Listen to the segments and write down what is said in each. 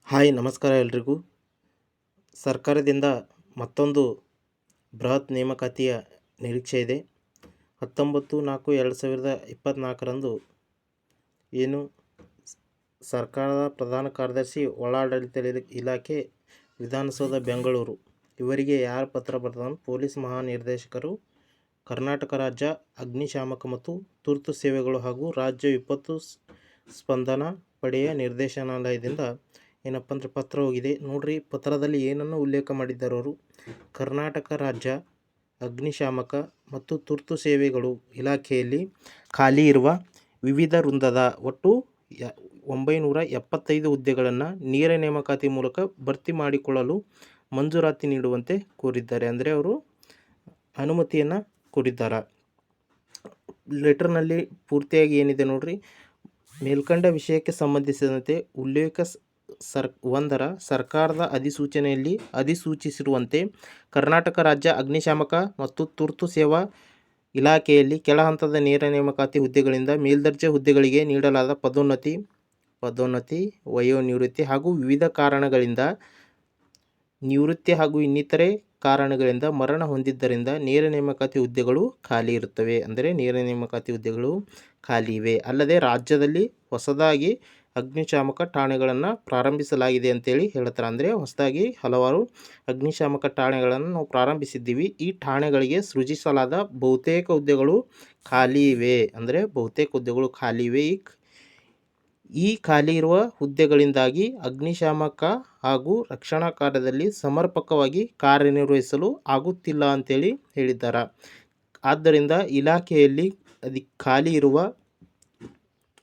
Hi ನಮಸ್ಕಾರ ಎಲ್ರಿಗೂ. ಸರ್ಕಾರದಿಂದ ಮತ್ತೊಂದು ಬೃಹತ್ ನೇಮಕಾತಿಯ ನಿರೀಕ್ಷೆ ಇದೆ. 19/4/2024ರಂದು ಏನು ಸರ್ಕಾರದ ಪ್ರಧಾನ ಕಾರ್ಯದರ್ಶಿ, ಒಳಾಡಳಿತ ಇಲಾಖೆ, ವಿಧಾನಸೌಧ ಬೆಂಗಳೂರು ಇವರಿಗೆ ಯಾರು ಪತ್ರ ಬರೆದ ಪೊಲೀಸ್ ಮಹಾನಿರ್ದೇಶಕರು, ಕರ್ನಾಟಕ ರಾಜ್ಯ ಅಗ್ನಿಶಾಮಕ ಮತ್ತು ತುರ್ತು ಸೇವೆಗಳು ಹಾಗೂ ರಾಜ್ಯ ವಿಪತ್ತು ಸ್ಪಂದನಾ ಪಡೆಯ ನಿರ್ದೇಶನಾಲಯದಿಂದ ಏನಪ್ಪ ಅಂದರೆ ಪತ್ರ ಹೋಗಿದೆ. ನೋಡ್ರಿ, ಪತ್ರದಲ್ಲಿ ಏನನ್ನು ಉಲ್ಲೇಖ ಮಾಡಿದ್ದಾರೆ ಅವರು. ಕರ್ನಾಟಕ ರಾಜ್ಯ ಅಗ್ನಿಶಾಮಕ ಮತ್ತು ತುರ್ತು ಸೇವೆಗಳು ಇಲಾಖೆಯಲ್ಲಿ ಖಾಲಿ ಇರುವ ವಿವಿಧ ವೃಂದದ ಒಟ್ಟು 975 ಹುದ್ದೆಗಳನ್ನು ನೇರ ನೇಮಕಾತಿ ಮೂಲಕ ಭರ್ತಿ ಮಾಡಿಕೊಳ್ಳಲು ಮಂಜೂರಾತಿ ನೀಡುವಂತೆ ಕೋರಿದ್ದಾರೆ. ಅಂದರೆ ಅವರು ಅನುಮತಿಯನ್ನು ಕೋರಿದ್ದಾರೆ. ಲೆಟರ್ನಲ್ಲಿ ಪೂರ್ತಿಯಾಗಿ ಏನಿದೆ ನೋಡ್ರಿ, ಮೇಲ್ಕಂಡ ವಿಷಯಕ್ಕೆ ಸಂಬಂಧಿಸಿದಂತೆ ಉಲ್ಲೇಖ 1ರ ಸರ್ಕಾರದ ಅಧಿಸೂಚನೆಯಲ್ಲಿ ಅಧಿಸೂಚಿಸಿರುವಂತೆ ಕರ್ನಾಟಕ ರಾಜ್ಯ ಅಗ್ನಿಶಾಮಕ ಮತ್ತು ತುರ್ತು ಸೇವಾ ಇಲಾಖೆಯಲ್ಲಿ ಕೆಳ ಹಂತದ ನೇರ ನೇಮಕಾತಿ ಹುದ್ದೆಗಳಿಂದ ಮೇಲ್ದರ್ಜೆ ಹುದ್ದೆಗಳಿಗೆ ನೀಡಲಾದ ಪದೋನ್ನತಿ, ವಯೋನಿವೃತ್ತಿ ಹಾಗೂ ವಿವಿಧ ಕಾರಣಗಳಿಂದ ನಿವೃತ್ತಿ ಹಾಗೂ ಇನ್ನಿತರೆ ಕಾರಣಗಳಿಂದ ಮರಣ ಹೊಂದಿದ್ದರಿಂದ ನೇರ ನೇಮಕಾತಿ ಹುದ್ದೆಗಳು ಖಾಲಿ ಇರುತ್ತವೆ. ಅಂದರೆ ನೇರ ನೇಮಕಾತಿ ಹುದ್ದೆಗಳು ಖಾಲಿ ಇವೆ. ಅಲ್ಲದೆ ರಾಜ್ಯದಲ್ಲಿ ಹೊಸದಾಗಿ ಅಗ್ನಿಶಾಮಕ ಠಾಣೆಗಳನ್ನು ಪ್ರಾರಂಭಿಸಲಾಗಿದೆ ಅಂತೇಳಿ ಹೇಳ್ತಾರೆ. ಅಂದರೆ ಹೊಸದಾಗಿ ಹಲವಾರು ಅಗ್ನಿಶಾಮಕ ಠಾಣೆಗಳನ್ನು ನಾವು ಪ್ರಾರಂಭಿಸಿದ್ದೀವಿ. ಈ ಠಾಣೆಗಳಿಗೆ ಸೃಜಿಸಲಾದ ಬಹುತೇಕ ಹುದ್ದೆಗಳು ಖಾಲಿ ಇವೆ. ಅಂದರೆ ಬಹುತೇಕ ಹುದ್ದೆಗಳು ಖಾಲಿ ಇವೆ. ಈ ಖಾಲಿ ಇರುವ ಹುದ್ದೆಗಳಿಂದಾಗಿ ಅಗ್ನಿಶಾಮಕ ಹಾಗೂ ರಕ್ಷಣಾ ಕಾರ್ಯದಲ್ಲಿ ಸಮರ್ಪಕವಾಗಿ ಕಾರ್ಯನಿರ್ವಹಿಸಲು ಆಗುತ್ತಿಲ್ಲ ಅಂತೇಳಿ ಹೇಳಿದ್ದಾರೆ. ಆದ್ದರಿಂದ ಇಲಾಖೆಯಲ್ಲಿ ಖಾಲಿ ಇರುವ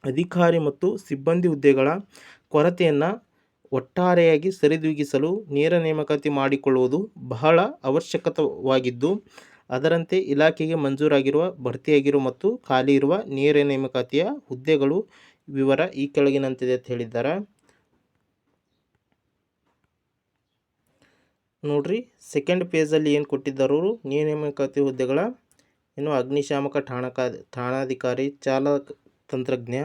ಅಧಿಕಾರಿ ಮತ್ತು ಸಿಬ್ಬಂದಿ ಹುದ್ದೆಗಳ ಕೊರತೆಯನ್ನು ಒಟ್ಟಾರೆಯಾಗಿ ಸರಿದೂಗಿಸಲು ನೇರ ನೇಮಕಾತಿ ಮಾಡಿಕೊಳ್ಳುವುದು ಬಹಳ ಅವಶ್ಯಕವಾಗಿದ್ದು, ಅದರಂತೆ ಇಲಾಖೆಗೆ ಮಂಜೂರಾಗಿರುವ, ಭರ್ತಿಯಾಗಿರುವ ಮತ್ತು ಖಾಲಿ ಇರುವ ನೇರ ನೇಮಕಾತಿಯ ಹುದ್ದೆಗಳು ವಿವರ ಈ ಕೆಳಗಿನಂತಿದೆ ಅಂತ ಹೇಳಿದ್ದಾರೆ. ನೋಡ್ರಿ, ಸೆಕೆಂಡ್ ಪೇಜಲ್ಲಿ ಏನು ಕೊಟ್ಟಿದ್ದಾರೋ ನೇರ ನೇಮಕಾತಿ ಹುದ್ದೆಗಳ ಅಗ್ನಿಶಾಮಕ ಠಾಣಾಧಿಕಾರಿ, ಚಾಲಕ ತಂತ್ರಜ್ಞ,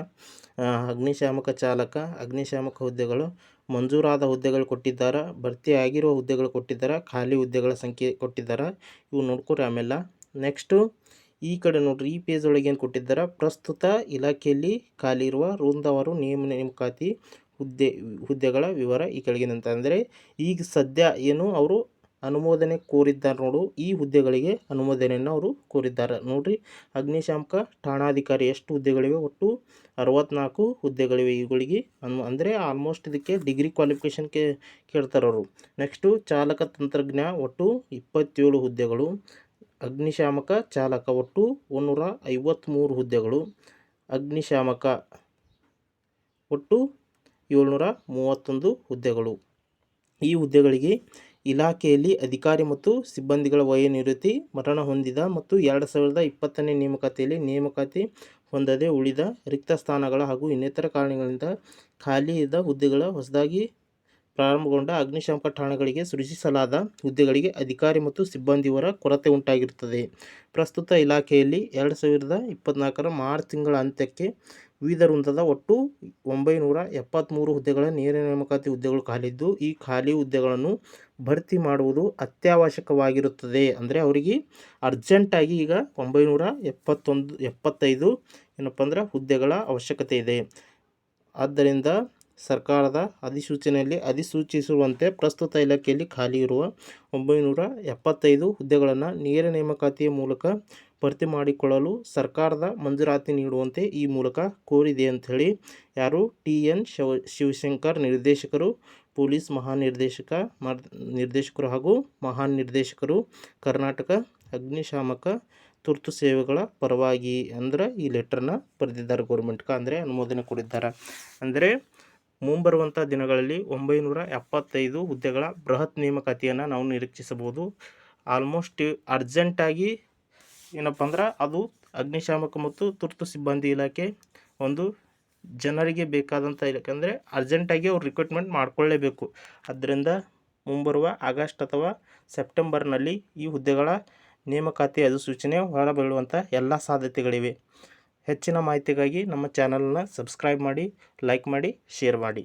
ಅಗ್ನಿಶಾಮಕ ಚಾಲಕ, ಅಗ್ನಿಶಾಮಕ ಹುದ್ದೆಗಳು ಮಂಜೂರಾದ ಹುದ್ದೆಗಳು ಕೊಟ್ಟಿದ್ದಾರೆ, ಭರ್ತಿಯಾಗಿರುವ ಹುದ್ದೆಗಳು ಕೊಟ್ಟಿದ್ದಾರೆ, ಖಾಲಿ ಹುದ್ದೆಗಳ ಸಂಖ್ಯೆ ಕೊಟ್ಟಿದ್ದಾರೆ. ಇವು ನೋಡ್ಕೊರಿ. ಆಮೇಲೆ ನೆಕ್ಸ್ಟು ಈ ಕಡೆ ನೋಡ್ರಿ, ಈ ಪೇಜ್ ಒಳಗೆ ಏನು ಕೊಟ್ಟಿದ್ದಾರೆ, ಪ್ರಸ್ತುತ ಇಲಾಖೆಯಲ್ಲಿ ಖಾಲಿ ಇರುವ ವೃಂದವಾರು ನೇಮಕಾತಿ ಹುದ್ದೆಗಳ ವಿವರ ಈ ಕೆಳಗಿನಂತ. ಅಂದರೆ ಈಗ ಸದ್ಯ ಏನು ಅವರು ಅನುಮೋದನೆ ಕೋರಿದ್ದಾರೆ ನೋಡು, ಈ ಹುದ್ದೆಗಳಿಗೆ ಅನುಮೋದನೆಯನ್ನು ಅವರು ಕೋರಿದ್ದಾರೆ. ನೋಡ್ರಿ, ಅಗ್ನಿಶಾಮಕ ಠಾಣಾಧಿಕಾರಿ ಎಷ್ಟು ಹುದ್ದೆಗಳಿವೆ? ಒಟ್ಟು 64 ಹುದ್ದೆಗಳಿವೆ. ಇವುಗಳಿಗೆ ಅಂದರೆ ಆಲ್ಮೋಸ್ಟ್ ಇದಕ್ಕೆ ಡಿಗ್ರಿ ಕ್ವಾಲಿಫಿಕೇಷನ್ ಕೇಳ್ತಾರೆ ಅವರು. ನೆಕ್ಸ್ಟು ಚಾಲಕ ತಂತ್ರಜ್ಞ ಒಟ್ಟು 27 ಹುದ್ದೆಗಳು. ಅಗ್ನಿಶಾಮಕ ಚಾಲಕ ಒಟ್ಟು 153 ಹುದ್ದೆಗಳು. ಅಗ್ನಿಶಾಮಕ ಒಟ್ಟು 731 ಹುದ್ದೆಗಳು. ಈ ಹುದ್ದೆಗಳಿಗೆ ಇಲಾಖೆಯಲ್ಲಿ ಅಧಿಕಾರಿ ಮತ್ತು ಸಿಬ್ಬಂದಿಗಳ ವಯೋನಿವೃತ್ತಿ, ಮರಣ ಹೊಂದಿದ ಮತ್ತು 2020ನೇ ನೇಮಕಾತಿಯಲ್ಲಿ ನೇಮಕಾತಿ ಹೊಂದದೆ ಉಳಿದ ರಿಕ್ತ ಸ್ಥಾನಗಳ ಹಾಗೂ ಇನ್ನಿತರ ಕಾರಣಗಳಿಂದ ಖಾಲಿ ಇದ್ದ ಹುದ್ದೆಗಳ ಹೊಸದಾಗಿ ಪ್ರಾರಂಭಗೊಂಡ ಅಗ್ನಿಶಾಮಕ ಠಾಣೆಗಳಿಗೆ ಸೃಜಿಸಲಾದ ಹುದ್ದೆಗಳಿಗೆ ಅಧಿಕಾರಿ ಮತ್ತು ಸಿಬ್ಬಂದಿಯವರ ಕೊರತೆ ಉಂಟಾಗಿರುತ್ತದೆ. ಪ್ರಸ್ತುತ ಇಲಾಖೆಯಲ್ಲಿ 2024ರ ಮಾರ್ಚ್ ತಿಂಗಳ ಅಂತ್ಯಕ್ಕೆ ವಿವಿಧ ವೃಂದದ ಒಟ್ಟು 973 ಹುದ್ದೆಗಳ ನೇರ ನೇಮಕಾತಿ ಹುದ್ದೆಗಳು ಖಾಲಿದ್ದು, ಈ ಖಾಲಿ ಹುದ್ದೆಗಳನ್ನು ಭರ್ತಿ ಮಾಡುವುದು ಅತ್ಯವಶ್ಯಕವಾಗಿರುತ್ತದೆ. ಅಂದರೆ ಅವರಿಗೆ ಅರ್ಜೆಂಟಾಗಿ ಈಗ 975 ಏನಪ್ಪ ಅಂದ್ರೆ ಹುದ್ದೆಗಳ ಅವಶ್ಯಕತೆ ಇದೆ. ಆದ್ದರಿಂದ ಸರ್ಕಾರದ ಅಧಿಸೂಚನೆಯಲ್ಲಿ ಅಧಿಸೂಚಿಸಿರುವಂತೆ ಪ್ರಸ್ತುತ ಇಲಾಖೆಯಲ್ಲಿ ಖಾಲಿ ಇರುವ 975 ಹುದ್ದೆಗಳನ್ನು ನೇರ ನೇಮಕಾತಿಯ ಮೂಲಕ ಭರ್ತಿ ಮಾಡಿಕೊಳ್ಳಲು ಸರ್ಕಾರದ ಮಂಜೂರಾತಿ ನೀಡುವಂತೆ ಈ ಮೂಲಕ ಕೋರಿದೆ ಅಂಥೇಳಿ ಯಾರು TN ಶಿವಶಂಕರ್, ನಿರ್ದೇಶಕರು, ಪೊಲೀಸ್ ನಿರ್ದೇಶಕರು ಹಾಗೂ ಮಹಾನಿರ್ದೇಶಕರು, ಕರ್ನಾಟಕ ಅಗ್ನಿಶಾಮಕ ತುರ್ತು ಸೇವೆಗಳ ಪರವಾಗಿ ಅಂದ್ರೆ ಈ ಲೆಟರ್ನ ಬರೆದಿದ್ದಾರೆ ಗೌರ್ಮೆಂಟ್ಗೆ. ಅಂದರೆ ಅನುಮೋದನೆ ಕೊಟ್ಟಿದ್ದಾರೆ. ಅಂದರೆ ಮುಂಬರುವಂಥ ದಿನಗಳಲ್ಲಿ 975 ಹುದ್ದೆಗಳ ಬೃಹತ್ ನೇಮಕಾತಿಯನ್ನು ನಾವು ನಿರೀಕ್ಷಿಸಬಹುದು. ಆಲ್ಮೋಸ್ಟ್ ಅರ್ಜೆಂಟಾಗಿ ಏನಪ್ಪ ಅಂದ್ರೆ ಅದು ಅಗ್ನಿಶಾಮಕ ಮತ್ತು ತುರ್ತು ಸಿಬ್ಬಂದಿ ಇಲಾಖೆ ಒಂದು ಜನರಿಗೆ ಬೇಕಾದಂಥ ಇಲಾಖೆ. ಅಂದರೆ ಅರ್ಜೆಂಟಾಗಿ ಅವ್ರು ರಿಕ್ರೂಟ್ಮೆಂಟ್ ಮಾಡಿಕೊಳ್ಳೇಬೇಕು. ಆದ್ದರಿಂದ ಮುಂಬರುವ ಆಗಸ್ಟ್ ಅಥವಾ ಸೆಪ್ಟೆಂಬರ್ನಲ್ಲಿ ಈ ಹುದ್ದೆಗಳ ನೇಮಕಾತಿ ಅಧಿಸೂಚನೆ ಹೊರಬೀಳುವಂಥ ಎಲ್ಲ ಸಾಧ್ಯತೆಗಳಿವೆ. ಹೆಚ್ಚಿನ ಮಾಹಿತಿಗಾಗಿ ನಮ್ಮ ಚಾನಲನ್ನು ಸಬ್ಸ್ಕ್ರೈಬ್ ಮಾಡಿ, ಲೈಕ್ ಮಾಡಿ, ಶೇರ್ ಮಾಡಿ.